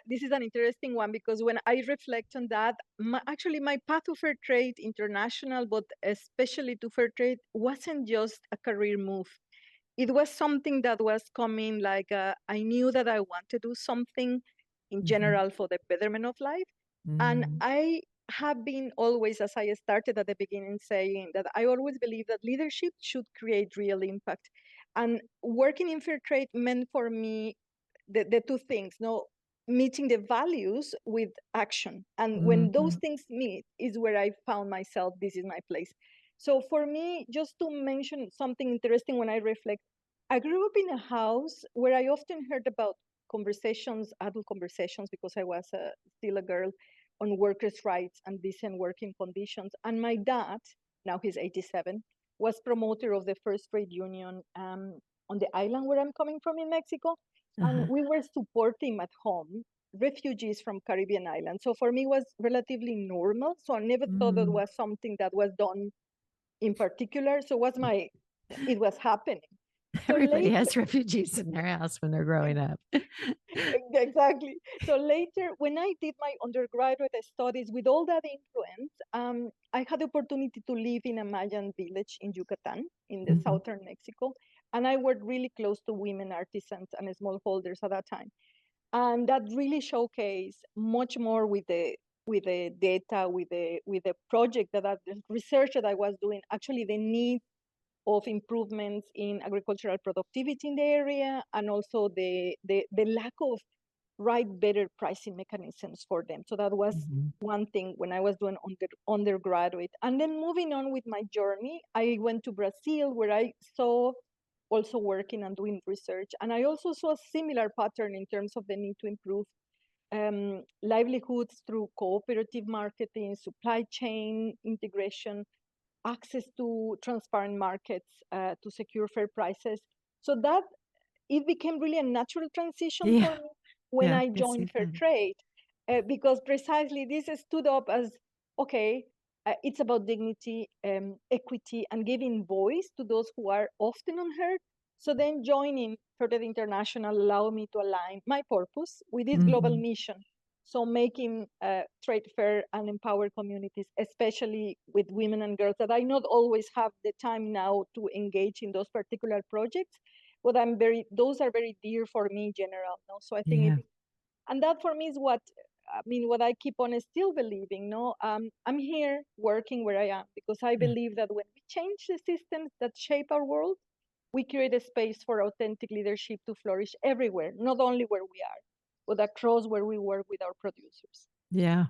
This is an interesting one because when I reflect on that, actually my path to Fairtrade International, but especially to Fairtrade, wasn't just a career move. It was something that was coming like I knew that I want to do something in Mhm. general for the betterment of life. And Mm. I have been always, as I started at the beginning, saying that I always believe that leadership should create real impact. And working in Fairtrade meant for me the two things, no, meeting the values with action. And when those Mhm. things meet is where I found myself, this is my place. So for me, just to mention something interesting when I reflect, I grew up in a house where I often heard about conversations, adult conversations, because I was still a girl, on workers' rights and decent working conditions. And my dad, now he's 87, was promoter of the first trade union on the island where I'm coming from in Mexico. And Uh-huh. we were supporting at home refugees from Caribbean islands. So for me, it was relatively normal. So I never thought it Mm. was something that was done in particular. So it was happening. So Everybody later, has refugees in their house when they're growing up. exactly. So later, when I did my undergraduate studies with all that influence, I had the opportunity to live in a Mayan village in Yucatan, in the Mhm. southern Mexico. And I worked really close to women artisans and smallholders at that time. And that really showcased much more with the data, with the project the research that I was doing, actually the need of improvements in agricultural productivity in the area, and also the lack of better pricing mechanisms for them. So that was Mhm. one thing when I was doing undergraduate. And then moving on with my journey, I went to Brazil where I saw also working and doing research. And I also saw a similar pattern in terms of the need to improve livelihoods through cooperative marketing, supply chain integration, access to transparent markets to secure fair prices. So that it became really a natural transition Yeah. for me when Yeah. I I see joined that. Fairtrade, because precisely this stood up as okay, it's about dignity, equity, and giving voice to those who are often unheard. So then joining Fairtrade International allowed me to align my purpose with this global Mhm. mission. So making trade fair and empower communities, especially with women and girls that I not always have the time now to engage in those particular projects, but those are very dear for me in general. No? So I think Yeah. and that for me is what I keep on still believing. No, I'm here working where I am because I Yeah. believe that when we change the systems that shape our world, we create a space for authentic leadership to flourish everywhere, not only where we are, but across where we work with our producers. Yeah.